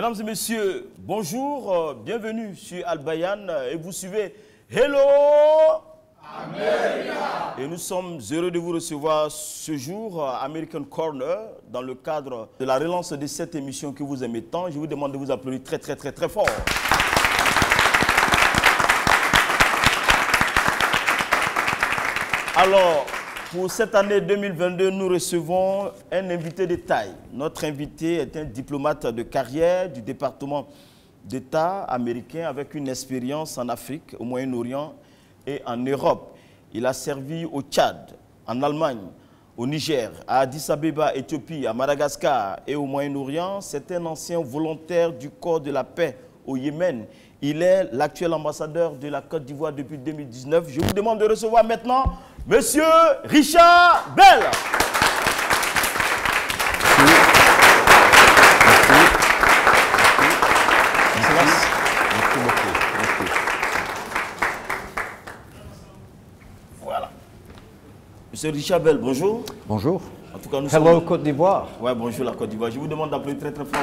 Mesdames et messieurs, bonjour, bienvenue sur Al Bayan et vous suivez Hello America. Et nous sommes heureux de vous recevoir ce jour à American Corner dans le cadre de la relance de cette émission que vous aimez tant. Je vous demande de vous applaudir très fort. Alors, pour cette année 2022, nous recevons un invité de taille. Notre invité est un diplomate de carrière du département d'État américain avec une expérience en Afrique, au Moyen-Orient et en Europe. Il a servi au Tchad, en Allemagne, au Niger, à Addis Abeba, Éthiopie, à Madagascar et au Moyen-Orient. C'est un ancien volontaire du corps de la paix au Yémen. Il est l'actuel ambassadeur de la Côte d'Ivoire depuis 2019. Je vous demande de recevoir maintenant Monsieur Richard Bell. Merci beaucoup. Voilà. Monsieur Richard Bell, bonjour. Bonjour. En tout cas, nous Hello Côte d'Ivoire. Ouais, bonjour la Côte d'Ivoire. Je vous demande d'applaudir très fort.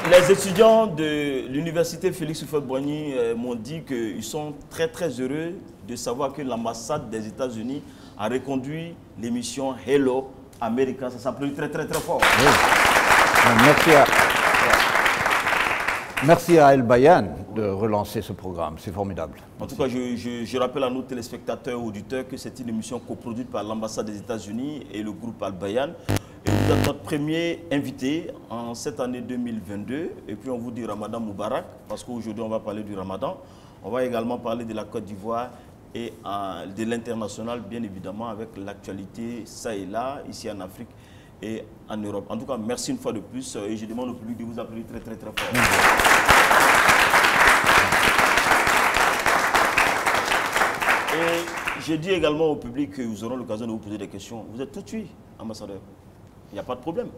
Les étudiants de l'université Félix Houphouët-Boigny m'ont dit qu'ils sont très heureux de savoir que l'ambassade des États-Unis a reconduit l'émission Hello America. Ça s'applaudit très fort. Oui. Merci à El Bayan de relancer ce programme, c'est formidable. En tout cas, je rappelle à nos téléspectateurs et auditeurs que c'est une émission coproduite par l'ambassade des États-Unis et le groupe Al Bayan. Et vous êtes notre premier invité en cette année 2022. Et puis on vous dit Ramadan Moubarak, parce qu'aujourd'hui on va parler du Ramadan. On va également parler de la Côte d'Ivoire et de l'international, bien évidemment, avec l'actualité ça et là, ici en Afrique et en Europe. En tout cas, merci une fois de plus. Et je demande au public de vous applaudir très fort. Et je dis également au public que vous aurez l'occasion de vous poser des questions. Vous êtes tout de suite, ambassadeur. Il n'y a pas de problème.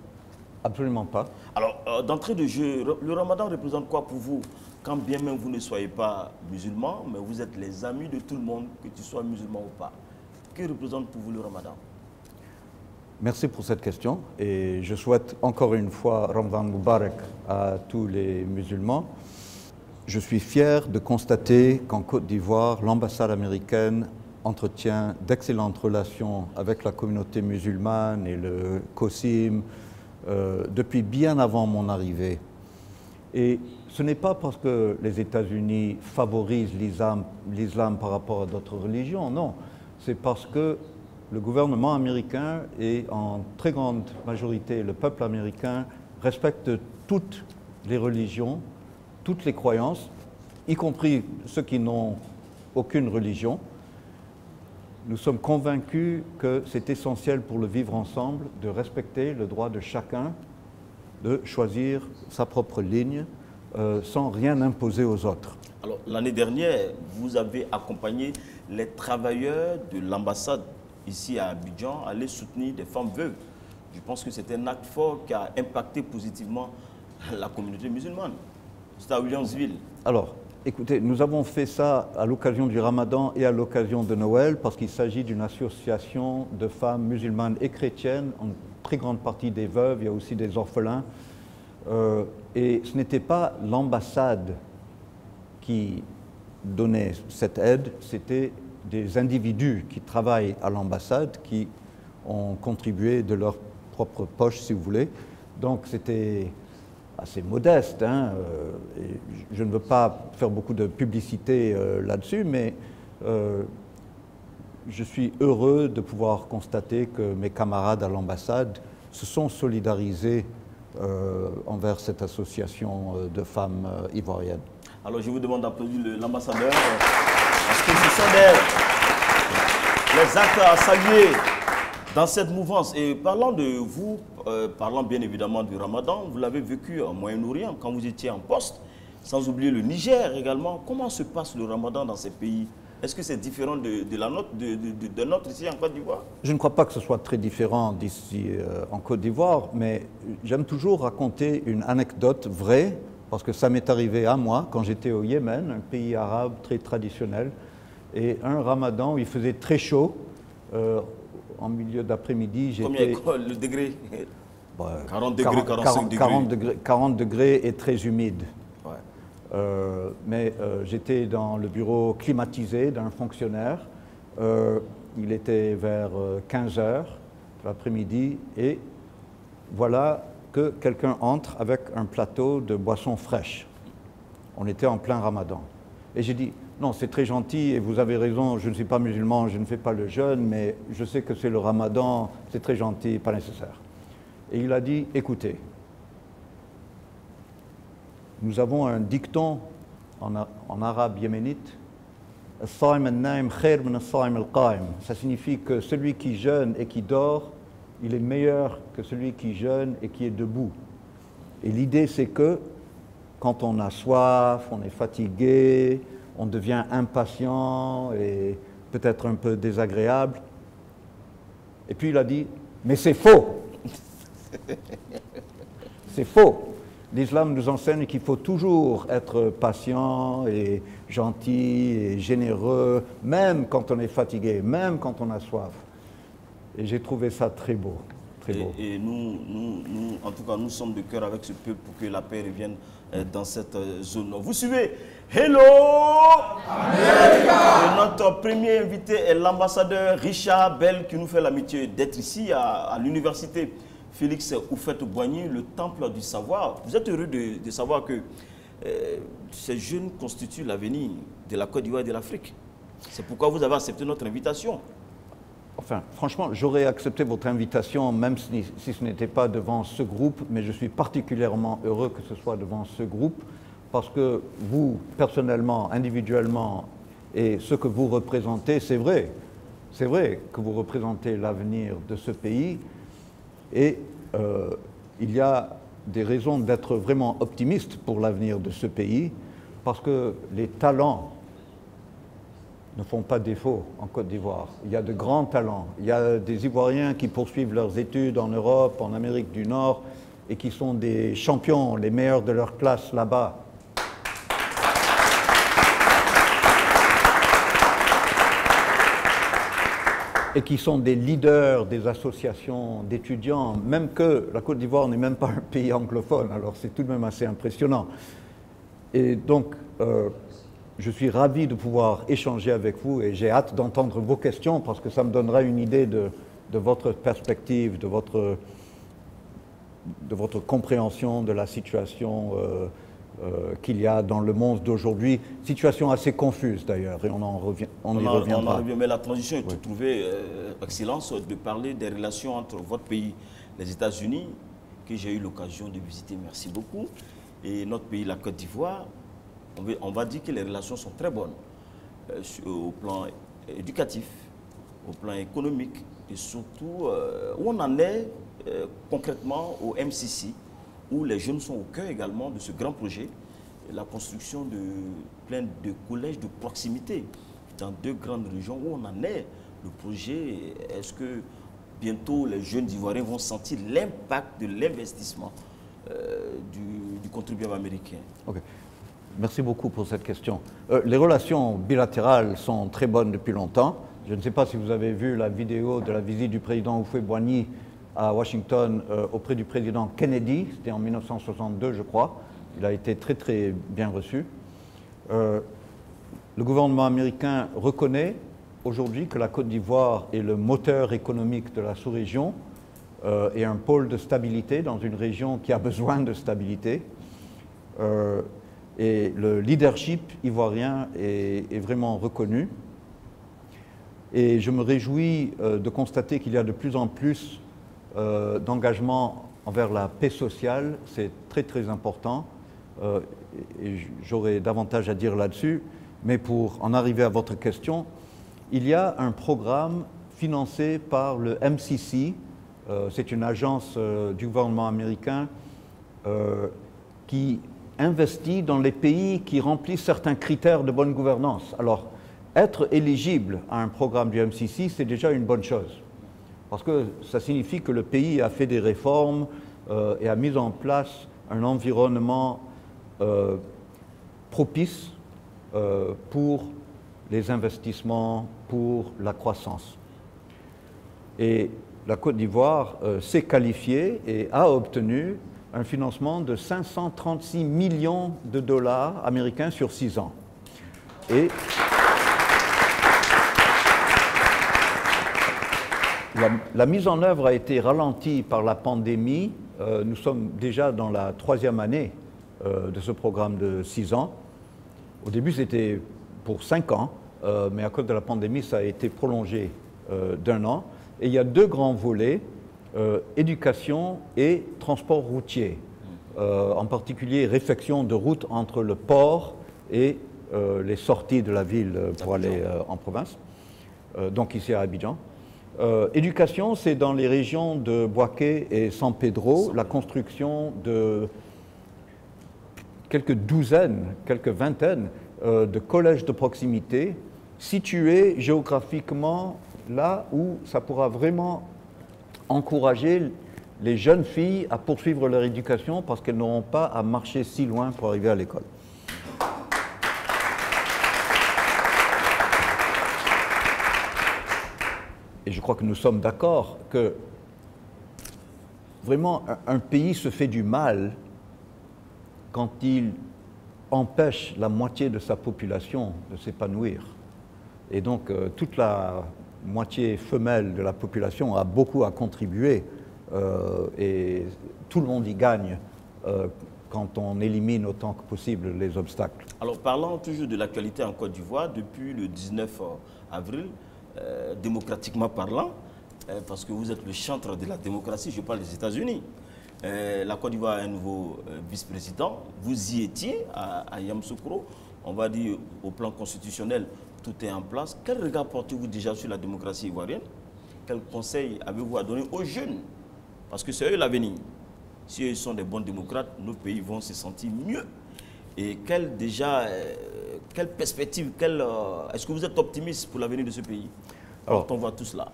Absolument pas. Alors, d'entrée de jeu, le Ramadan représente quoi pour vous? Quand bien même vous ne soyez pas musulman, mais vous êtes les amis de tout le monde, que tu sois musulman ou pas. Que représente pour vous le Ramadan? Merci pour cette question. Et je souhaite encore une fois Ramadan Moubarak à tous les musulmans. Je suis fier de constater qu'en Côte d'Ivoire, l'ambassade américaine entretient d'excellentes relations avec la communauté musulmane et le COSIM depuis bien avant mon arrivée. Et ce n'est pas parce que les États-Unis favorisent l'islam par rapport à d'autres religions, non. C'est parce que le gouvernement américain et en très grande majorité le peuple américain respecte toutes les religions, toutes les croyances, y compris ceux qui n'ont aucune religion. Nous sommes convaincus que c'est essentiel pour le vivre ensemble de respecter le droit de chacun de choisir sa propre ligne sans rien imposer aux autres. Alors, l'année dernière, vous avez accompagné les travailleurs de l'ambassade ici à Abidjan à aller soutenir des femmes veuves. Je pense que c'est un acte fort qui a impacté positivement la communauté musulmane. C'était à Williamsville. Alors, écoutez, nous avons fait ça à l'occasion du Ramadan et à l'occasion de Noël parce qu'il s'agit d'une association de femmes musulmanes et chrétiennes, en très grande partie des veuves, il y a aussi des orphelins. Et ce n'était pas l'ambassade qui donnait cette aide, c'était des individus qui travaillent à l'ambassade qui ont contribué de leur propre poche, si vous voulez. Donc c'était assez modeste, hein, et je ne veux pas faire beaucoup de publicité là-dessus, mais je suis heureux de pouvoir constater que mes camarades à l'ambassade se sont solidarisés envers cette association de femmes ivoiriennes. Alors je vous demande d'applaudir l'ambassadeur, parce que ce sont les actes à saluer dans cette mouvance. Et parlant de vous, parlant bien évidemment du Ramadan, vous l'avez vécu en Moyen-Orient quand vous étiez en poste, sans oublier le Niger également. Comment se passe le Ramadan dans ces pays? Est-ce que c'est différent de notre ici en Côte d'Ivoire? Je ne crois pas que ce soit très différent d'ici en Côte d'Ivoire, mais j'aime toujours raconter une anecdote vraie, parce que ça m'est arrivé à moi quand j'étais au Yémen, un pays arabe très traditionnel, et un Ramadan où il faisait très chaud, en milieu d'après-midi, Combien le degré? 40 degrés, 45 degrés. 40 degrés et très humide. Ouais. Mais j'étais dans le bureau climatisé d'un fonctionnaire. Il était vers 15 heures de l'après-midi et voilà que quelqu'un entre avec un plateau de boissons fraîches. On était en plein ramadan. Et j'ai dit, non, c'est très gentil et vous avez raison, je ne suis pas musulman, je ne fais pas le jeûne, mais je sais que c'est le ramadan, c'est très gentil, pas nécessaire. Et il a dit, écoutez, nous avons un dicton en arabe yéménite, ça signifie que celui qui jeûne et qui dort, il est meilleur que celui qui jeûne et qui est debout. Et l'idée, c'est que quand on a soif, on est fatigué, on devient impatient et peut-être un peu désagréable. Et puis il a dit, mais c'est faux. C'est faux. L'islam nous enseigne qu'il faut toujours être patient et gentil et généreux, même quand on est fatigué, même quand on a soif. Et j'ai trouvé ça très beau. Très beau. Et nous, en tout cas, nous sommes de cœur avec ce peuple pour que la paix revienne dans cette zone. Vous suivez Hello America. Notre premier invité est l'ambassadeur Richard Bell qui nous fait l'amitié d'être ici à l'université Félix Houphouët-Boigny, le temple du savoir. Vous êtes heureux de savoir que ces jeunes constituent l'avenir de la Côte d'Ivoire et de l'Afrique. C'est pourquoi vous avez accepté notre invitation. Enfin, franchement, j'aurais accepté votre invitation même si ce n'était pas devant ce groupe, mais je suis particulièrement heureux que ce soit devant ce groupe parce que vous, personnellement, individuellement, et ce que vous représentez, c'est vrai que vous représentez l'avenir de ce pays et il y a des raisons d'être vraiment optimiste pour l'avenir de ce pays parce que les talents ne font pas défaut en Côte d'Ivoire. Il y a de grands talents. Il y a des Ivoiriens qui poursuivent leurs études en Europe, en Amérique du Nord, et qui sont des champions, les meilleurs de leur classe là-bas. Et qui sont des leaders des associations d'étudiants, même que la Côte d'Ivoire n'est même pas un pays anglophone, alors c'est tout de même assez impressionnant. Et donc, je suis ravi de pouvoir échanger avec vous et j'ai hâte d'entendre vos questions parce que ça me donnera une idée de votre perspective, de votre compréhension de la situation qu'il y a dans le monde d'aujourd'hui. Situation assez confuse d'ailleurs et on y reviendra. Mais la transition est toute trouvée, Excellence, de parler des relations entre votre pays, les États-Unis, que j'ai eu l'occasion de visiter, merci beaucoup, et notre pays, la Côte d'Ivoire. On va dire que les relations sont très bonnes au plan éducatif, au plan économique et surtout où on en est concrètement au MCC, où les jeunes sont au cœur également de ce grand projet, la construction de plein de collèges de proximité dans deux grandes régions où on en est. Le projet, est-ce que bientôt les jeunes Ivoiriens vont sentir l'impact de l'investissement du contribuable américain? Okay. Merci beaucoup pour cette question. Les relations bilatérales sont très bonnes depuis longtemps. Je ne sais pas si vous avez vu la vidéo de la visite du président Houphouët-Boigny à Washington auprès du président Kennedy. C'était en 1962, je crois. Il a été très, très bien reçu. Le gouvernement américain reconnaît aujourd'hui que la Côte d'Ivoire est le moteur économique de la sous-région et un pôle de stabilité dans une région qui a besoin de stabilité. Et le leadership ivoirien est vraiment reconnu. Et je me réjouis de constater qu'il y a de plus en plus d'engagement envers la paix sociale. C'est très très important. Et j'aurai davantage à dire là-dessus. Mais pour en arriver à votre question, il y a un programme financé par le MCC. C'est une agence du gouvernement américain qui investit dans les pays qui remplissent certains critères de bonne gouvernance. Alors, être éligible à un programme du MCC, c'est déjà une bonne chose. Parce que ça signifie que le pays a fait des réformes et a mis en place un environnement propice pour les investissements, pour la croissance. Et la Côte d'Ivoire s'est qualifiée et a obtenu un financement de 536 millions de dollars américains sur 6 ans. Et la mise en œuvre a été ralentie par la pandémie. Nous sommes déjà dans la 3e année de ce programme de 6 ans. Au début, c'était pour 5 ans, mais à cause de la pandémie, ça a été prolongé d'1 an. Et il y a 2 grands volets, éducation et transport routier. En particulier, réfection de routes entre le port et les sorties de la ville pour aller en province, donc ici à Abidjan. Éducation, c'est dans les régions de Boaké et San Pedro, la construction de quelques douzaines, quelques vingtaines de collèges de proximité situés géographiquement là où ça pourra vraiment encourager les jeunes filles à poursuivre leur éducation parce qu'elles n'auront pas à marcher si loin pour arriver à l'école. Et je crois que nous sommes d'accord que vraiment un pays se fait du mal quand il empêche la moitié de sa population de s'épanouir. Et donc toute la moitié femelle de la population a beaucoup à contribuer et tout le monde y gagne quand on élimine autant que possible les obstacles. Alors parlant toujours de l'actualité en Côte d'Ivoire, depuis le 19 avril, démocratiquement parlant, parce que vous êtes le chantre de la démocratie, je parle des États-Unis. La Côte d'Ivoire a un nouveau vice-président. Vous y étiez à Yamoussoukro. On va dire au plan constitutionnel, tout est en place. Quel regard portez-vous déjà sur la démocratie ivoirienne? Quels conseils avez-vous à donner aux jeunes? Parce que c'est eux l'avenir. Si eux sont des bons démocrates, nos pays vont se sentir mieux. Et quelle perspective, est-ce que vous êtes optimiste pour l'avenir de ce pays? Alors, quand on voit tout cela.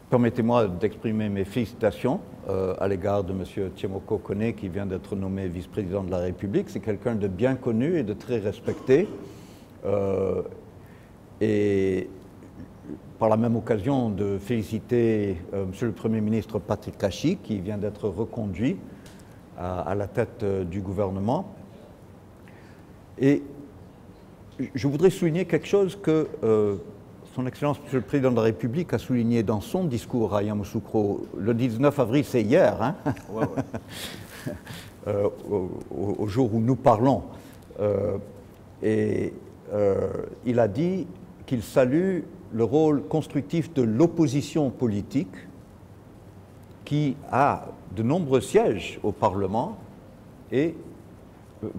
Permettez-moi d'exprimer mes félicitations à l'égard de M. Tiemoko Kone, qui vient d'être nommé vice-président de la République. C'est quelqu'un de bien connu et de très respecté. Et par la même occasion, de féliciter M. le Premier ministre Patrick Kachi, qui vient d'être reconduit à la tête du gouvernement. Et je voudrais souligner quelque chose que Son Excellence, M. le Président de la République, a souligné dans son discours à Yamoussoukro. Le 19 avril, c'est hier, hein? Ouais, ouais. Au jour où nous parlons. Il a dit qu'il salue le rôle constructif de l'opposition politique qui a de nombreux sièges au Parlement et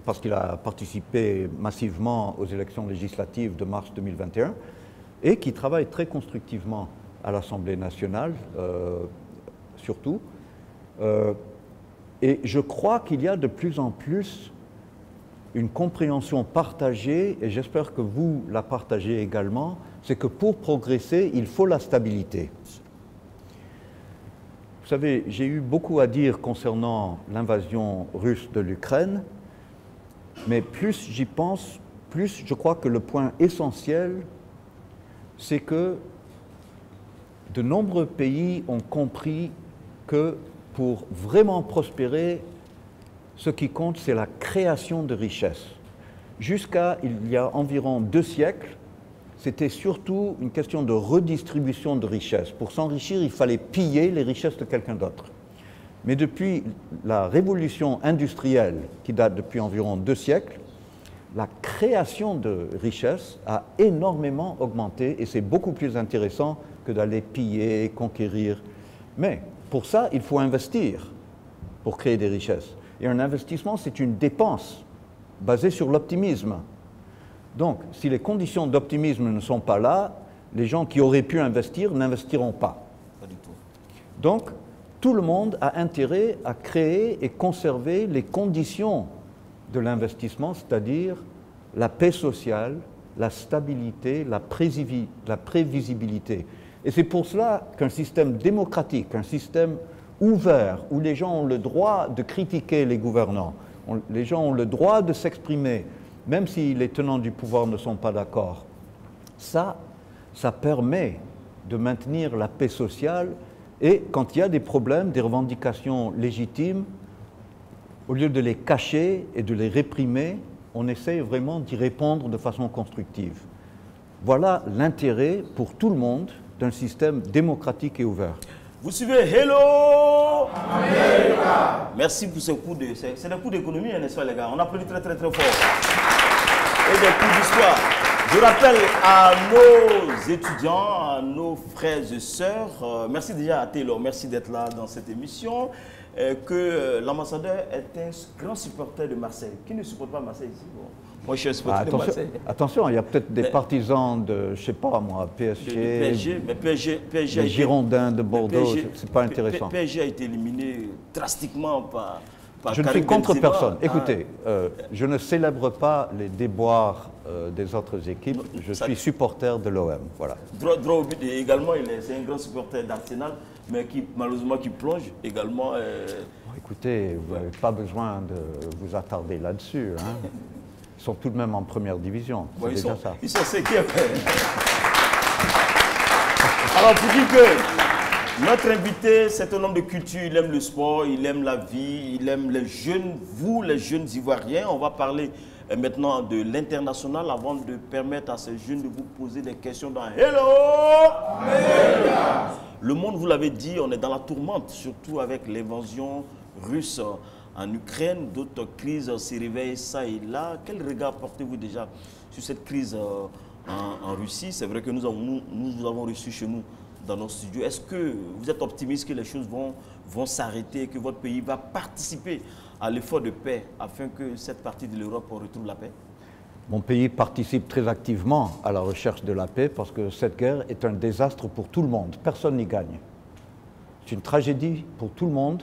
parce qu'il a participé massivement aux élections législatives de mars 2021 et qui travaille très constructivement à l'Assemblée nationale, surtout. Et je crois qu'il y a de plus en plus une compréhension partagée, et j'espère que vous la partagez également, c'est que pour progresser, il faut la stabilité. Vous savez, j'ai eu beaucoup à dire concernant l'invasion russe de l'Ukraine, mais plus j'y pense, plus je crois que le point essentiel, c'est que de nombreux pays ont compris que pour vraiment prospérer, ce qui compte, c'est la création de richesses. Jusqu'à il y a environ 2 siècles, c'était surtout une question de redistribution de richesses. Pour s'enrichir, il fallait piller les richesses de quelqu'un d'autre. Mais depuis la révolution industrielle, qui date depuis environ 2 siècles, la création de richesses a énormément augmenté et c'est beaucoup plus intéressant que d'aller piller, conquérir. Mais pour ça, il faut investir pour créer des richesses. Et un investissement, c'est une dépense basée sur l'optimisme. Donc, si les conditions d'optimisme ne sont pas là, les gens qui auraient pu investir n'investiront pas. Pas du tout. Donc, tout le monde a intérêt à créer et conserver les conditions de l'investissement, c'est-à-dire la paix sociale, la stabilité, la prévisibilité. Et c'est pour cela qu'un système démocratique, un système ouvert, où les gens ont le droit de critiquer les gouvernants, les gens ont le droit de s'exprimer, même si les tenants du pouvoir ne sont pas d'accord, ça permet de maintenir la paix sociale Et quand il y a des problèmes, des revendications légitimes, au lieu de les cacher et de les réprimer, on essaye vraiment d'y répondre de façon constructive. Voilà l'intérêt pour tout le monde d'un système démocratique et ouvert. Vous suivez Hello America. Merci pour ce coup de... C'est des coups d'économie, n'est-ce pas les gars? On applaudit très très très fort. Et des coups d'histoire. Je rappelle à nos étudiants, à nos frères et sœurs, merci déjà à Taylor, merci d'être là dans cette émission, que l'ambassadeur est un grand supporter de Marseille. Qui ne supporte pas Marseille ici? Bon. Moi, je suis un supporter de Marseille. Attention, il y a peut-être des partisans de, je ne sais pas moi, PSG, mais PSG les Girondins de Bordeaux, c'est pas intéressant. PSG a été éliminé drastiquement par je ne suis contre personne. Écoutez, je ne célèbre pas les déboires des autres équipes. Je suis supporter de l'OM. Voilà. Droit au but également, c'est un grand supporter d'Arsenal, mais qui malheureusement qui plonge également. Écoutez, vous n'avez pas besoin de vous attarder là-dessus. Hein. Ils sont tout de même en première division. Bon, c'est déjà ça. Ils sont cinquièmes. Alors, pour dire que notre invité, c'est un homme de culture, il aime le sport, il aime la vie, il aime les jeunes, vous les jeunes Ivoiriens. On va parler maintenant de l'international avant de permettre à ces jeunes de vous poser des questions dans Hello America. Le monde, vous l'avez dit, on est dans la tourmente, surtout avec l'invasion russe en Ukraine. D'autres crises se réveillent ça et là. Quel regard portez-vous déjà sur cette crise en Russie? C'est vrai que nous avons reçu chez nous dans nos studios. Est-ce que vous êtes optimiste que les choses vont s'arrêter, que votre pays va participer à l'effort de paix afin que cette partie de l'Europe retrouve la paix? Mon pays participe très activement à la recherche de la paix parce que cette guerre est un désastre pour tout le monde. Personne n'y gagne. C'est une tragédie pour tout le monde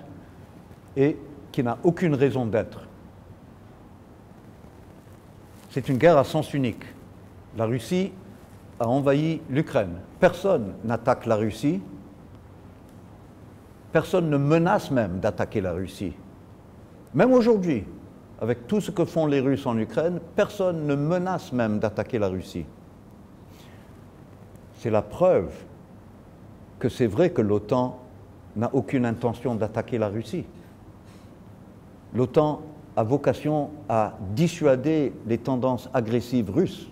et qui n'a aucune raison d'être. C'est une guerre à sens unique. La Russie a envahi l'Ukraine. Personne n'attaque la Russie. Personne ne menace même d'attaquer la Russie. Même aujourd'hui, avec tout ce que font les Russes en Ukraine, personne ne menace même d'attaquer la Russie. C'est la preuve que c'est vrai que l'OTAN n'a aucune intention d'attaquer la Russie. L'OTAN a vocation à dissuader les tendances agressives russes.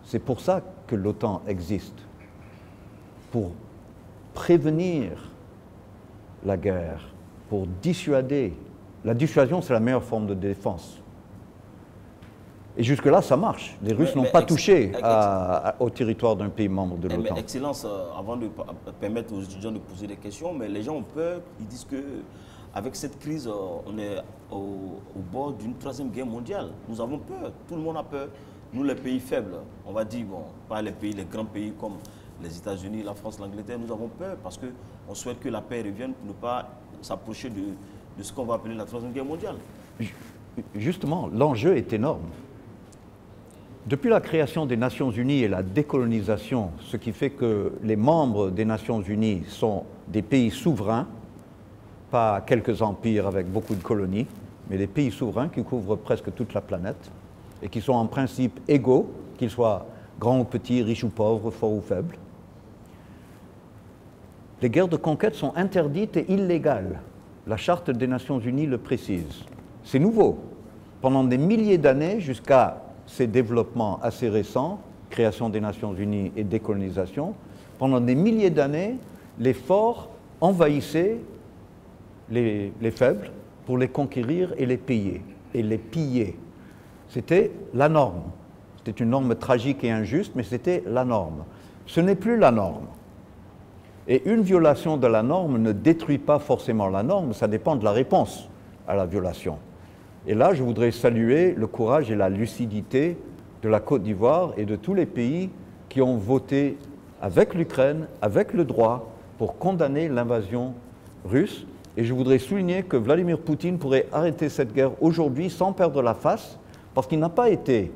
C'est pour ça que l'OTAN existe, pour prévenir la guerre, pour dissuader. La dissuasion, c'est la meilleure forme de défense. Et jusque-là, ça marche. Les Russes n'ont pas touché au territoire d'un pays membre de l'OTAN. Excellence, avant de permettre aux étudiants de poser des questions, mais les gens ont peur, ils disent que avec cette crise, on est au bord d'une troisième guerre mondiale. Nous avons peur, tout le monde a peur. Nous, les pays faibles, on va dire, bon, pas les grands pays comme les États-Unis, la France, l'Angleterre, nous avons peur parce qu'on souhaite que la paix revienne pour ne pas s'approcher de ce qu'on va appeler la troisième guerre mondiale. Justement, l'enjeu est énorme. Depuis la création des Nations Unies et la décolonisation, ce qui fait que les membres des Nations Unies sont des pays souverains, pas quelques empires avec beaucoup de colonies, mais des pays souverains qui couvrent presque toute la planète et qui sont en principe égaux, qu'ils soient grands ou petits, riches ou pauvres, forts ou faibles. Les guerres de conquête sont interdites et illégales. La Charte des Nations Unies le précise. C'est nouveau. Pendant des milliers d'années, jusqu'à ces développements assez récents, création des Nations Unies et décolonisation, pendant des milliers d'années, les forts envahissaient les faibles pour les conquérir et les piller. C'était la norme. C'était une norme tragique et injuste, mais c'était la norme. Ce n'est plus la norme. Et une violation de la norme ne détruit pas forcément la norme, ça dépend de la réponse à la violation. Et là, je voudrais saluer le courage et la lucidité de la Côte d'Ivoire et de tous les pays qui ont voté avec l'Ukraine, avec le droit, pour condamner l'invasion russe. Et je voudrais souligner que Vladimir Poutine pourrait arrêter cette guerre aujourd'hui sans perdre la face, parce qu'il n'a pas été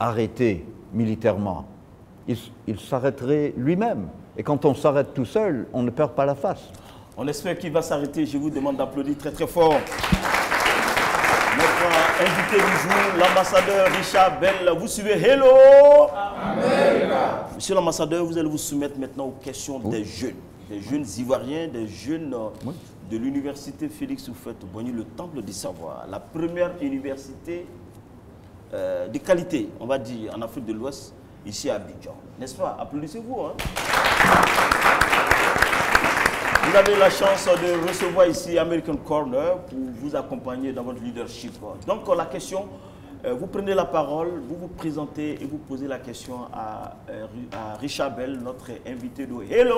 arrêté militairement. Il s'arrêterait lui-même. Et quand on s'arrête tout seul, on ne perd pas la face. On espère qu'il va s'arrêter. Je vous demande d'applaudir très très fort. Notre invité du jour, l'ambassadeur Richard Bell. Vous suivez Hello America. Monsieur l'ambassadeur, vous allez vous soumettre maintenant aux questions des jeunes. des jeunes Ivoiriens, des jeunes de l'université Félix Houphouët-Boigny, le Temple du Savoir, la première université de qualité, on va dire, en Afrique de l'Ouest, ici à Abidjan. N'est-ce pas? Applaudissez-vous. Hein? Vous avez la chance de recevoir ici American Corner pour vous accompagner dans votre leadership. Donc la question, vous prenez la parole, vous vous présentez et vous posez la question à Richard Bell, notre invité de Hello.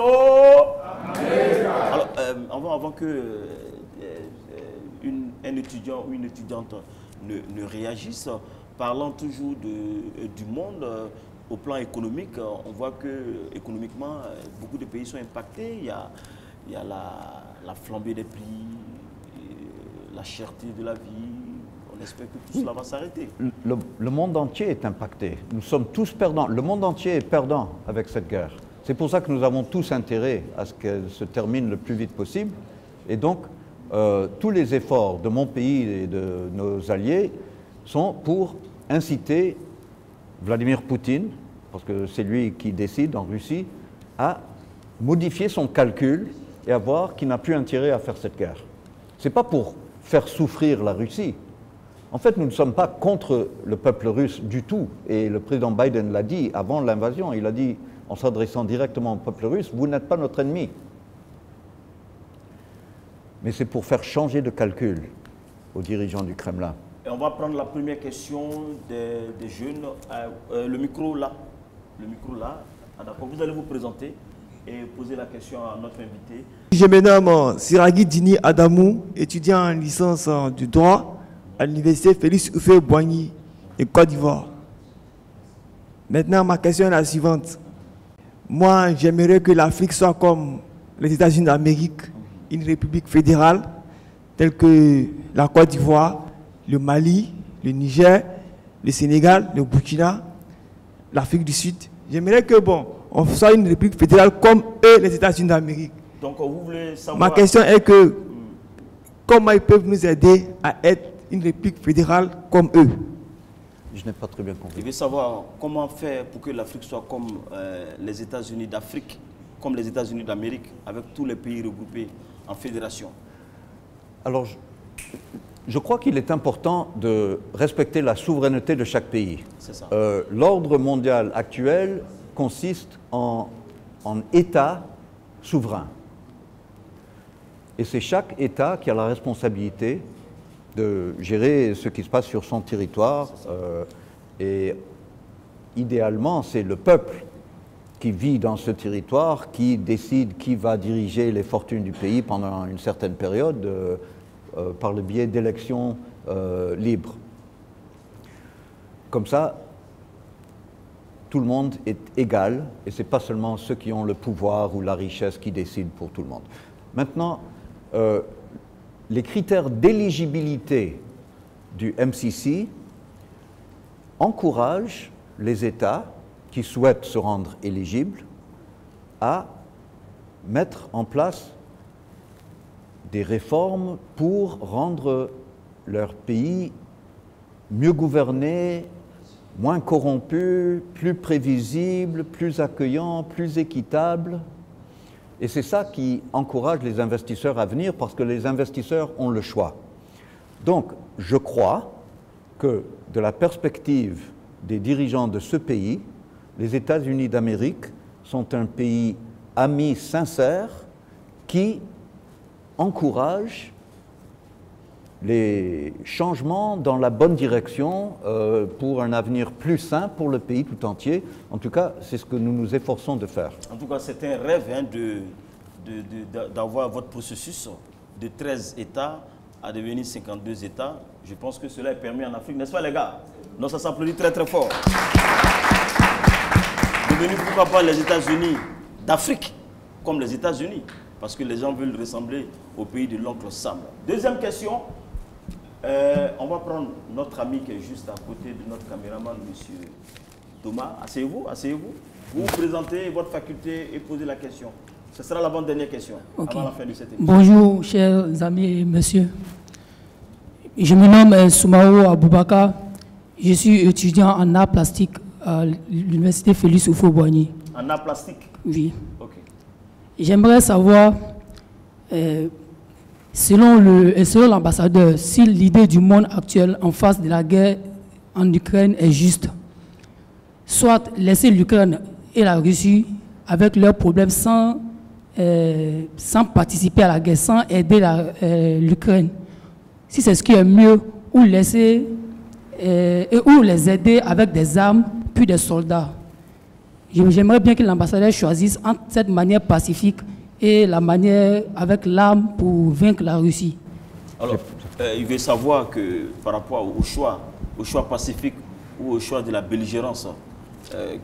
Alors, avant que un étudiant ou une étudiante ne réagisse, parlant toujours du monde, au plan économique, on voit que économiquement, beaucoup de pays sont impactés. Il y a la flambée des prix, la cherté de la vie. On espère que tout cela va s'arrêter. Le monde entier est impacté. Nous sommes tous perdants. Le monde entier est perdant avec cette guerre. C'est pour ça que nous avons tous intérêt à ce qu'elle se termine le plus vite possible. Et donc, tous les efforts de mon pays et de nos alliés sont pour inciter Vladimir Poutine, parce que c'est lui qui décide en Russie, à modifier son calcul et à voir qu'il n'a plus intérêt à faire cette guerre. Ce n'est pas pour faire souffrir la Russie. En fait, nous ne sommes pas contre le peuple russe du tout. Et le président Biden l'a dit avant l'invasion. Il a dit, en s'adressant directement au peuple russe, vous n'êtes pas notre ennemi. Mais c'est pour faire changer de calcul aux dirigeants du Kremlin. Et on va prendre la première question des jeunes. Le micro là. Le micro là. Ah, d'accord. Vous allez vous présenter et poser la question à notre invité. Je me nomme Siragi Dini Adamou, étudiant en licence du droit à l'université Félix Houphouët-Boigny de Côte d'Ivoire. Maintenant, ma question est la suivante. Moi, j'aimerais que l'Afrique soit comme les États-Unis d'Amérique, une république fédérale telle que la Côte d'Ivoire, le Mali, le Niger, le Sénégal, le Burkina, l'Afrique du Sud. J'aimerais que, on soit une république fédérale comme eux, les États-Unis d'Amérique. Donc, vous voulez savoir... Ma question est que, comment ils peuvent nous aider à être une république fédérale comme eux? Je n'ai pas très bien compris. Je veux savoir comment faire pour que l'Afrique soit comme les États-Unis d'Afrique, comme les États-Unis d'Amérique, avec tous les pays regroupés en fédération. Alors, je crois qu'il est important de respecter la souveraineté de chaque pays. C'est ça. L'ordre mondial actuel consiste en États souverains. Et c'est chaque État qui a la responsabilité de gérer ce qui se passe sur son territoire. Et idéalement, c'est le peuple qui vit dans ce territoire qui décide qui va diriger les fortunes du pays pendant une certaine période par le biais d'élections libres. Comme ça, tout le monde est égal et ce n'est pas seulement ceux qui ont le pouvoir ou la richesse qui décident pour tout le monde. Maintenant, les critères d'éligibilité du MCC encouragent les États qui souhaitent se rendre éligibles à mettre en place des réformes pour rendre leur pays mieux gouverné, moins corrompu, plus prévisible, plus accueillant, plus équitable. Et c'est ça qui encourage les investisseurs à venir parce que les investisseurs ont le choix. Donc, je crois que de la perspective des dirigeants de ce pays, les États-Unis d'Amérique sont un pays ami sincère qui encourage les changements dans la bonne direction pour un avenir plus sain pour le pays tout entier. En tout cas, c'est ce que nous nous efforçons de faire. En tout cas, c'est un rêve d'avoir votre processus de 13 États à devenir 52 États. Je pense que cela est permis en Afrique, n'est-ce pas les gars? Donc ça s'applaudit très très fort. Devenir pourquoi pas les États-Unis d'Afrique, comme les États-Unis, parce que les gens veulent ressembler au pays de l'oncle Sam. Deuxième question. On va prendre notre ami qui est juste à côté de notre caméraman, monsieur Thomas. Asseyez-vous, asseyez-vous. Vous vous présentez votre faculté et posez la question. Ce sera l'avant-dernière question, avant la fin de cette émission. Bonjour, chers amis et messieurs. Je me nomme Soumao Aboubaka. Je suis étudiant en art plastique à l'université Félix Houphouët-Boigny. En art plastique? Oui. Ok. J'aimerais savoir, selon l'ambassadeur, si l'idée du monde actuel en face de la guerre en Ukraine est juste. Soit laisser l'Ukraine et la Russie avec leurs problèmes sans participer à la guerre, sans aider l'Ukraine. Si c'est ce qui est mieux, ou laisser ou les aider avec des armes puis des soldats. J'aimerais bien que l'ambassadeur choisisse entre cette manière pacifique et la manière avec l'arme pour vaincre la Russie. Alors, il veut savoir que par rapport au choix pacifique ou au choix de la belligérance,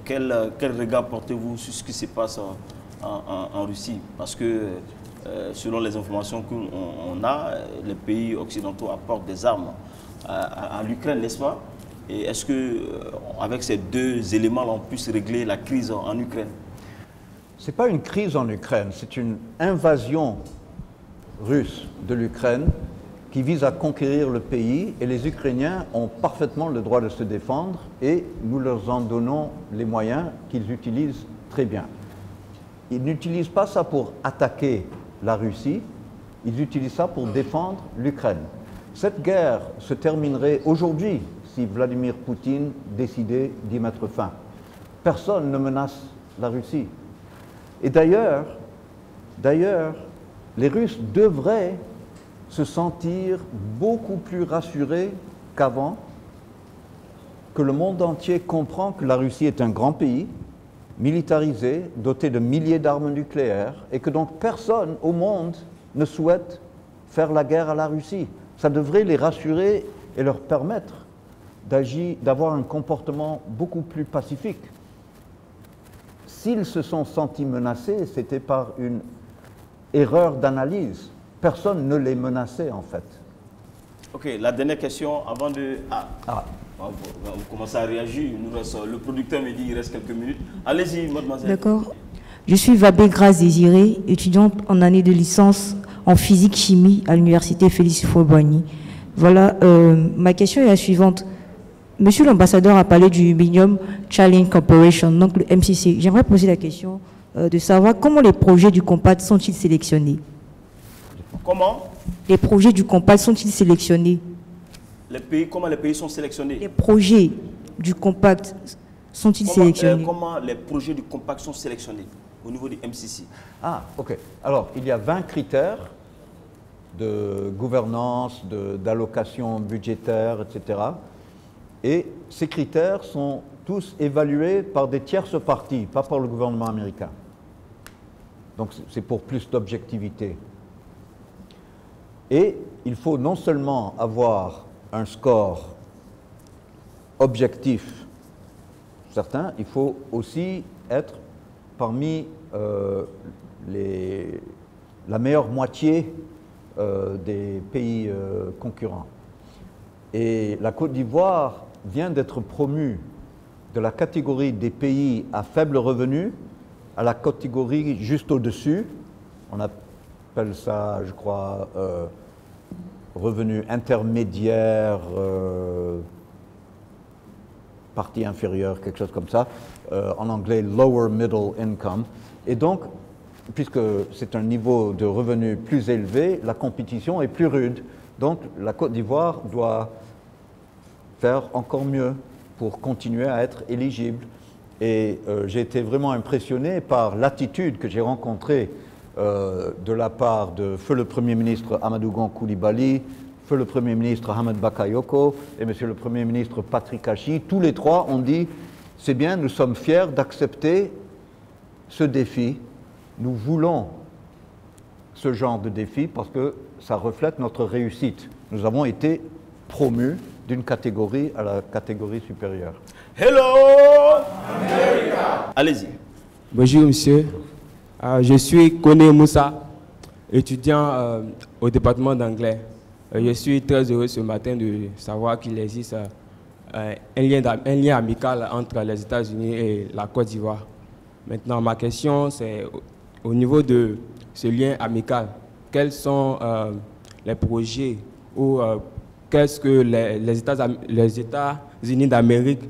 quel regard portez-vous sur ce qui se passe en Russie? Parce que selon les informations qu'on a, les pays occidentaux apportent des armes à l'Ukraine, n'est-ce pas? Et est-ce qu'avec ces deux éléments, on puisse régler la crise en Ukraine? Ce n'est pas une crise en Ukraine, c'est une invasion russe de l'Ukraine qui vise à conquérir le pays, et les Ukrainiens ont parfaitement le droit de se défendre et nous leur en donnons les moyens qu'ils utilisent très bien. Ils n'utilisent pas ça pour attaquer la Russie, ils utilisent ça pour défendre l'Ukraine. Cette guerre se terminerait aujourd'hui si Vladimir Poutine décidait d'y mettre fin. Personne ne menace la Russie. Et d'ailleurs, les Russes devraient se sentir beaucoup plus rassurés qu'avant, que le monde entier comprend que la Russie est un grand pays, militarisé, doté de milliers d'armes nucléaires, et que donc personne au monde ne souhaite faire la guerre à la Russie. Ça devrait les rassurer et leur permettre d'avoir un comportement beaucoup plus pacifique. S'ils se sont sentis menacés, c'était par une erreur d'analyse. Personne ne les menaçait en fait. Ok, la dernière question avant de... Vous commencez à réagir. Le producteur me dit qu'il reste quelques minutes. Allez-y, mademoiselle. D'accord. Je suis Vabé Grace Désirée, étudiante en année de licence en physique-chimie à l'université Félix Houphouët-Boigny. Voilà, ma question est la suivante. Monsieur l'ambassadeur a parlé du Millennium Challenge Corporation, donc le MCC. J'aimerais poser la question de savoir comment les projets du Compact sont-ils sélectionnés? Comment? Les projets du Compact sont-ils sélectionnés? Comment les pays sont sélectionnés? Les projets du Compact sont-ils sélectionnés? Comment les projets du Compact sont sélectionnés au niveau du MCC? Ah, ok. Alors, il y a 20 critères de gouvernance, d'allocation budgétaire, etc. Et ces critères sont tous évalués par des tierces parties, pas par le gouvernement américain. Donc, c'est pour plus d'objectivité. Et il faut non seulement avoir un score objectif certain, il faut aussi être parmi la meilleure moitié des pays concurrents. Et la Côte d'Ivoire vient d'être promue de la catégorie des pays à faible revenu à la catégorie juste au-dessus. On appelle ça, je crois, revenu intermédiaire, partie inférieure, quelque chose comme ça. En anglais, lower middle income. Et donc, puisque c'est un niveau de revenu plus élevé, la compétition est plus rude. Donc, la Côte d'Ivoire doit faire encore mieux pour continuer à être éligible. Et j'ai été vraiment impressionné par l'attitude que j'ai rencontrée de la part de feu le Premier ministre Amadou Gon Coulibaly, feu le Premier ministre Ahmed Bakayoko et monsieur le Premier ministre Patrick Achi. Tous les trois ont dit « C'est bien, nous sommes fiers d'accepter ce défi. Nous voulons ce genre de défi parce que ça reflète notre réussite. Nous avons été promus d'une catégorie à la catégorie supérieure. » Hello America. Allez-y. Bonjour monsieur, je suis Kone Moussa, étudiant au département d'anglais. Je suis très heureux ce matin de savoir qu'il existe un lien amical entre les États-Unis et la Côte d'Ivoire. Maintenant, ma question, c'est au niveau de ce lien amical, quels sont les projets ou qu'est-ce que les États-Unis d'Amérique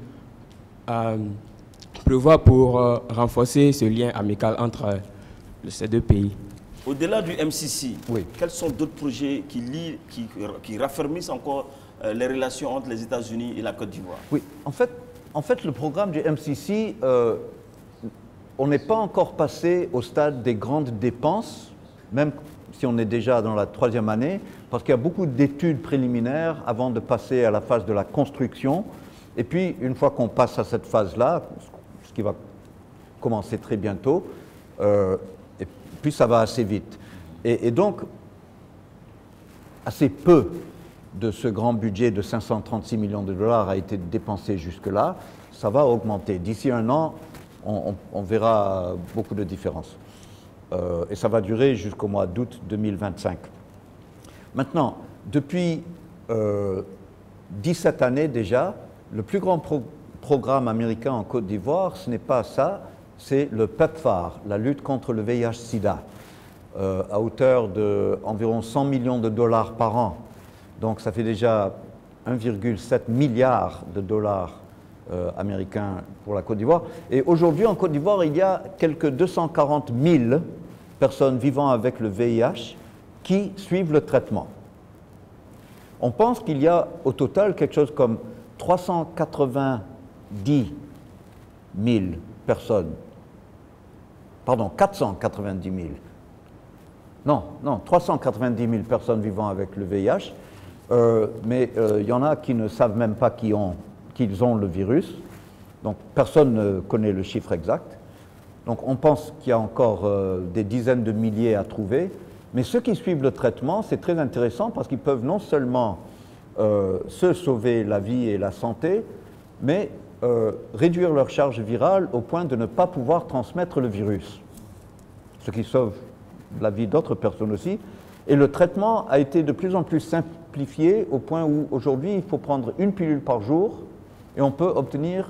prévoient pour renforcer ce lien amical entre ces deux pays. Au-delà du MCC, Oui. quels sont d'autres projets qui raffermissent encore les relations entre les États-Unis et la Côte d'Ivoire? Oui, en fait, le programme du MCC, on n'est pas encore passé au stade des grandes dépenses, même si on est déjà dans la 3e année, parce qu'il y a beaucoup d'études préliminaires avant de passer à la phase de la construction. Et puis, une fois qu'on passe à cette phase-là, ce qui va commencer très bientôt, et puis ça va assez vite. Et donc, assez peu de ce grand budget de 536 millions de dollars a été dépensé jusque-là. Ça va augmenter. D'ici un an, on verra beaucoup de différences. Et ça va durer jusqu'au mois d'août 2025. Maintenant, depuis 17 années déjà, le plus grand programme américain en Côte d'Ivoire, ce n'est pas ça, c'est le PEPFAR, la lutte contre le VIH-Sida, à hauteur d'environ 100 millions de dollars par an. Donc ça fait déjà 1,7 milliard de dollars américains pour la Côte d'Ivoire. Et aujourd'hui, en Côte d'Ivoire, il y a quelques 240 000 personnes vivant avec le VIH qui suivent le traitement. On pense qu'il y a au total quelque chose comme 390 000 personnes. Pardon, 490 000. Non, 390 000 personnes vivant avec le VIH. Mais il y en a qui ne savent même pas qu'ils ont le virus. Donc personne ne connaît le chiffre exact. Donc on pense qu'il y a encore des dizaines de milliers à trouver. Mais ceux qui suivent le traitement, c'est très intéressant parce qu'ils peuvent non seulement se sauver la vie et la santé, mais réduire leur charge virale au point de ne pas pouvoir transmettre le virus. Ce qui sauve la vie d'autres personnes aussi. Et le traitement a été de plus en plus simplifié au point où aujourd'hui il faut prendre une pilule par jour et on peut obtenir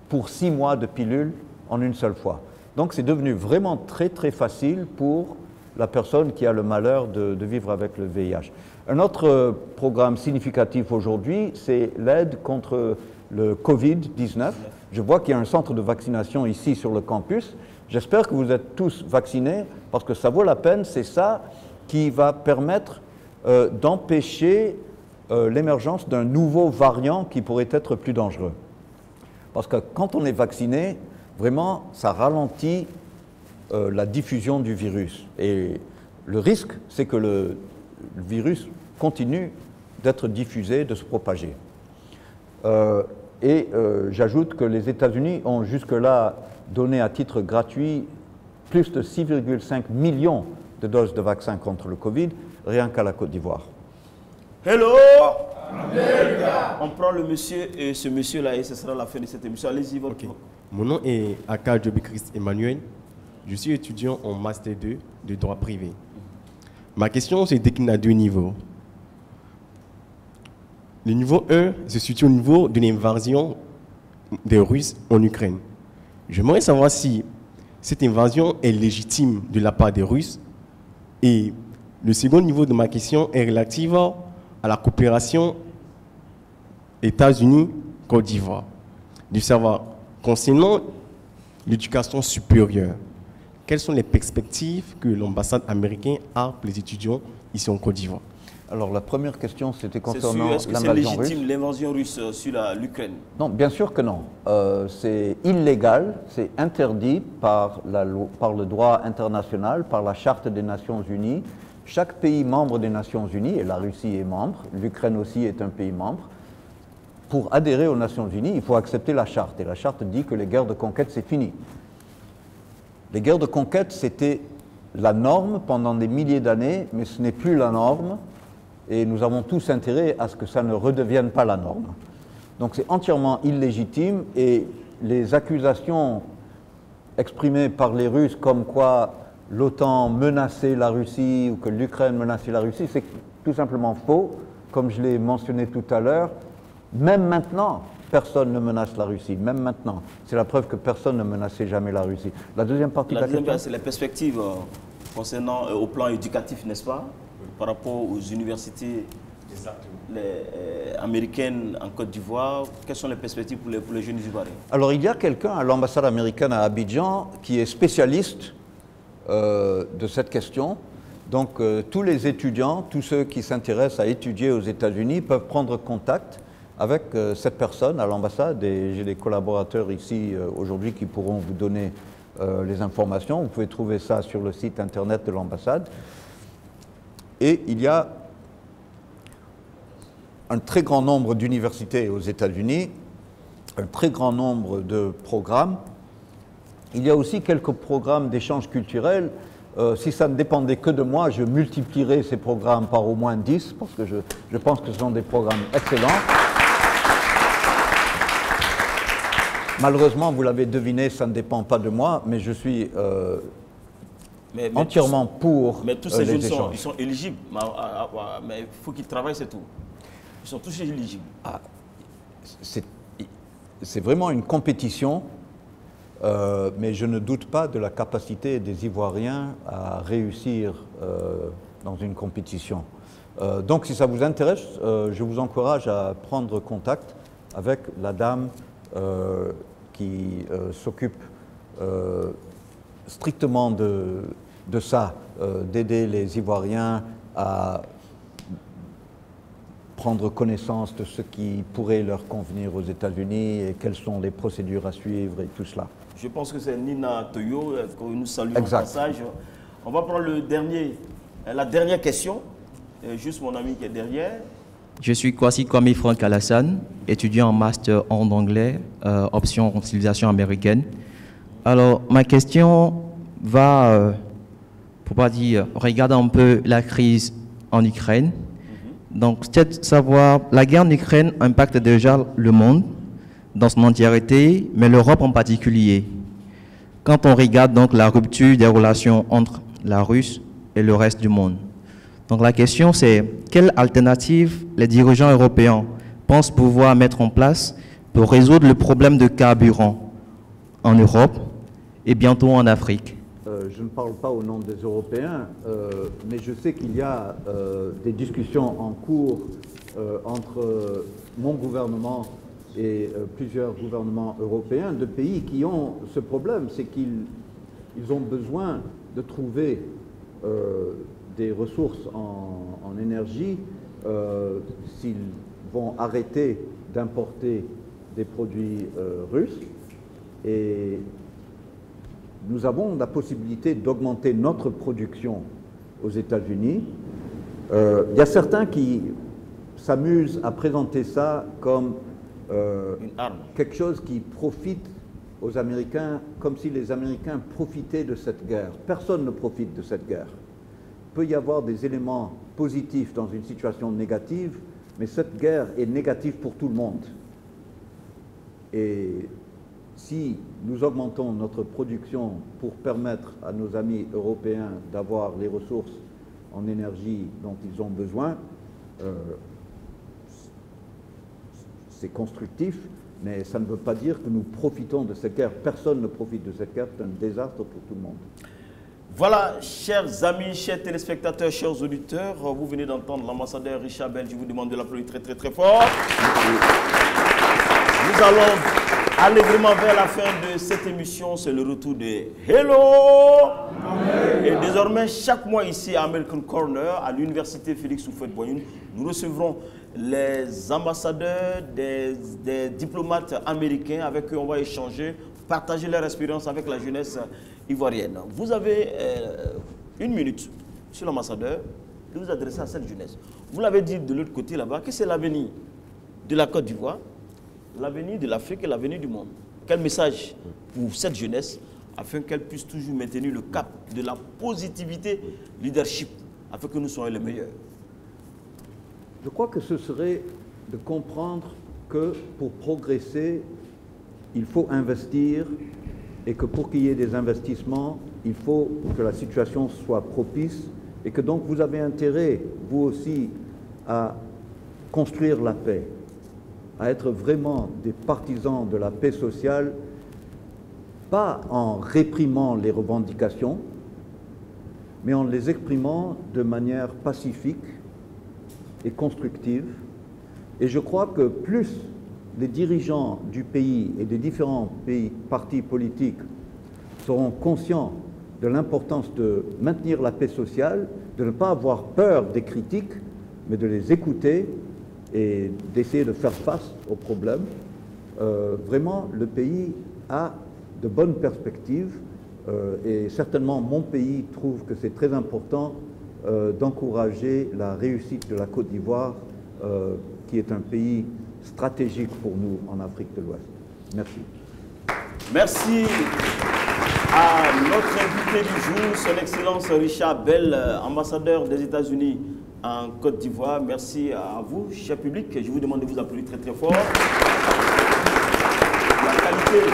pour 6 mois de pilule en une seule fois. Donc c'est devenu vraiment très très facile pour la personne qui a le malheur de vivre avec le VIH. Un autre programme significatif aujourd'hui, c'est l'aide contre le Covid-19. Je vois qu'il y a un centre de vaccination ici sur le campus. J'espère que vous êtes tous vaccinés parce que ça vaut la peine. C'est ça qui va permettre d'empêcher l'émergence d'un nouveau variant qui pourrait être plus dangereux. Parce que quand on est vacciné, vraiment, ça ralentit la diffusion du virus. Et le risque, c'est que le virus continue d'être diffusé, de se propager. J'ajoute que les États-Unis ont jusque-là donné à titre gratuit plus de 6,5 millions de doses de vaccins contre le Covid, rien qu'à la Côte d'Ivoire. Hello America. On prend le monsieur et ce monsieur-là et ce sera la fin de cette émission. Allez-y, votre Okay. Mon nom est Aka Jobé-Christ Emmanuel. Je suis étudiant en Master 2 de droit privé. Ma question se décline à 2 niveaux. Le niveau 1 se situe au niveau de l'invasion des Russes en Ukraine. J'aimerais savoir si cette invasion est légitime de la part des Russes. Et le second niveau de ma question est relative à la coopération États-Unis-Côte d'Ivoire. De savoir, concernant l'éducation supérieure, quelles sont les perspectives que l'ambassade américaine a pour les étudiants ici en Côte d'Ivoire? Alors la première question, c'était concernant est-ce que c'est l'invasion russe. légitime l'invasion russe sur l'Ukraine? Non, bien sûr que non. C'est illégal, c'est interdit par le droit international, par la Charte des Nations Unies. Chaque pays membre des Nations Unies, et la Russie est membre, l'Ukraine aussi est un pays membre, pour adhérer aux Nations Unies, il faut accepter la Charte. Et la Charte dit que les guerres de conquête, c'est fini. Les guerres de conquête, c'était la norme pendant des milliers d'années, mais ce n'est plus la norme. Et nous avons tous intérêt à ce que ça ne redevienne pas la norme. Donc c'est entièrement illégitime et les accusations exprimées par les Russes comme quoi l'OTAN menaçait la Russie ou que l'Ukraine menaçait la Russie, c'est tout simplement faux. Comme je l'ai mentionné tout à l'heure, même maintenant, personne ne menace la Russie, même maintenant. C'est la preuve que personne ne menaçait jamais la Russie. La deuxième partie de la question, c'est les perspectives concernant au plan éducatif, n'est-ce pas? Par rapport aux universités américaines en Côte d'Ivoire, quelles sont les perspectives pour les jeunes Ivoiriens? Alors il y a quelqu'un à l'ambassade américaine à Abidjan qui est spécialiste de cette question. Donc tous les étudiants, tous ceux qui s'intéressent à étudier aux États-Unis peuvent prendre contact avec cette personne à l'ambassade, et j'ai des collaborateurs ici aujourd'hui qui pourront vous donner les informations. Vous pouvez trouver ça sur le site internet de l'ambassade. Et il y a un très grand nombre d'universités aux États-Unis, un très grand nombre de programmes. Il y a aussi quelques programmes d'échange culturel. Si ça ne dépendait que de moi, je multiplierais ces programmes par au moins 10, parce que je pense que ce sont des programmes excellents. Malheureusement, vous l'avez deviné, ça ne dépend pas de moi, mais je suis entièrement pour mais tous ces les jeunes échanges. ils sont éligibles, mais il faut qu'ils travaillent, c'est tout. Ils sont tous éligibles. C'est vraiment une compétition, mais je ne doute pas de la capacité des Ivoiriens à réussir dans une compétition. Donc si ça vous intéresse, je vous encourage à prendre contact avec la dame qui s'occupe strictement de ça, d'aider les Ivoiriens à prendre connaissance de ce qui pourrait leur convenir aux États-Unis et quelles sont les procédures à suivre et tout cela. Je pense que c'est Nina Toyo que nous saluons Exact. au passage. On va prendre la dernière question. Juste mon ami qui est derrière. Je suis Kwasi Kwame Franck Alassane, étudiant en master en anglais, option civilisation américaine. Alors, ma question va, pour pas dire, regarder un peu la crise en Ukraine. Donc, c'est savoir, la guerre en Ukraine impacte déjà le monde dans son entièreté, mais l'Europe en particulier. Quand on regarde donc la rupture des relations entre la Russie et le reste du monde. Donc la question c'est, quelle alternative les dirigeants européens pensent pouvoir mettre en place pour résoudre le problème de carburant en Europe et bientôt en Afrique? Je ne parle pas au nom des Européens, mais je sais qu'il y a des discussions en cours entre mon gouvernement et plusieurs gouvernements européens de pays qui ont ce problème, c'est qu'ils ont besoin de trouver des ressources en énergie s'ils vont arrêter d'importer des produits russes. Et nous avons la possibilité d'augmenter notre production aux États-Unis. Il y a certains qui s'amusent à présenter ça comme Une arme. quelque chose qui profite aux Américains, comme si les Américains profitaient de cette guerre. Personne ne profite de cette guerre. Il peut y avoir des éléments positifs dans une situation négative, mais cette guerre est négative pour tout le monde. Et si nous augmentons notre production pour permettre à nos amis européens d'avoir les ressources en énergie dont ils ont besoin, c'est constructif, mais ça ne veut pas dire que nous profitons de cette guerre. Personne ne profite de cette guerre, c'est un désastre pour tout le monde. Voilà, chers amis, chers téléspectateurs, chers auditeurs, vous venez d'entendre l'ambassadeur Richard Bell. Je vous demande de l'applaudir très très très fort. Nous allons aller vraiment vers la fin de cette émission. C'est le retour de Hello. Et désormais, chaque mois ici à American Corner, à l'université Félix Houphouët-Boigny, nous recevrons les ambassadeurs, des diplomates américains avec eux on va échanger, partager leur expérience avec la jeunesse ivoirienne. Vous avez une minute sur l'ambassadeur de vous adresser à cette jeunesse. Vous l'avez dit de l'autre côté là-bas, que c'est l'avenir de la Côte d'Ivoire, l'avenir de l'Afrique et l'avenir du monde. Quel message pour cette jeunesse afin qu'elle puisse toujours maintenir le cap de la positivité leadership afin que nous soyons les meilleurs? Je crois que ce serait de comprendre que pour progresser, il faut investir et que pour qu'il y ait des investissements, il faut que la situation soit propice et que donc vous avez intérêt, vous aussi, à construire la paix, à être vraiment des partisans de la paix sociale, pas en réprimant les revendications, mais en les exprimant de manière pacifique et constructive. Et je crois que plus les dirigeants du pays et des différents partis politiques seront conscients de l'importance de maintenir la paix sociale, de ne pas avoir peur des critiques, mais de les écouter et d'essayer de faire face aux problèmes. Vraiment, le pays a de bonnes perspectives et certainement mon pays trouve que c'est très important d'encourager la réussite de la Côte d'Ivoire, qui est un pays stratégique pour nous en Afrique de l'Ouest. Merci. Merci à notre invité du jour, son Excellence Richard Bell, ambassadeur des États-Unis en Côte d'Ivoire. Merci à vous, cher public. Je vous demande de vous applaudir très très fort. La qualité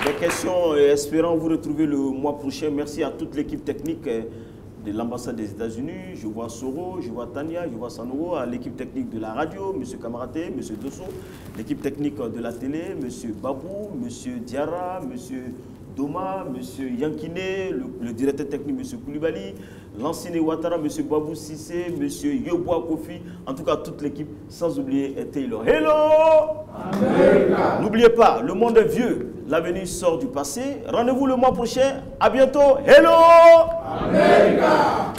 des questions, espérant vous retrouver le mois prochain. Merci à toute l'équipe technique de l'ambassade des États-Unis. Je vois Soro, je vois Tania, je vois Sanoro, à l'équipe technique de la radio, M. Kamaraté, M. Dosso, l'équipe technique de la télé, M. Babou, M. Diarra, M. Doma, M. Yankine, le directeur technique, M. Koulibaly, l'ancien Ouattara, M. Babou Sissé, M. Yoboa Kofi, en tout cas toute l'équipe, sans oublier Taylor. Hello! N'oubliez pas, le monde est vieux, l'avenir sort du passé. Rendez-vous le mois prochain. À bientôt. Hello! America!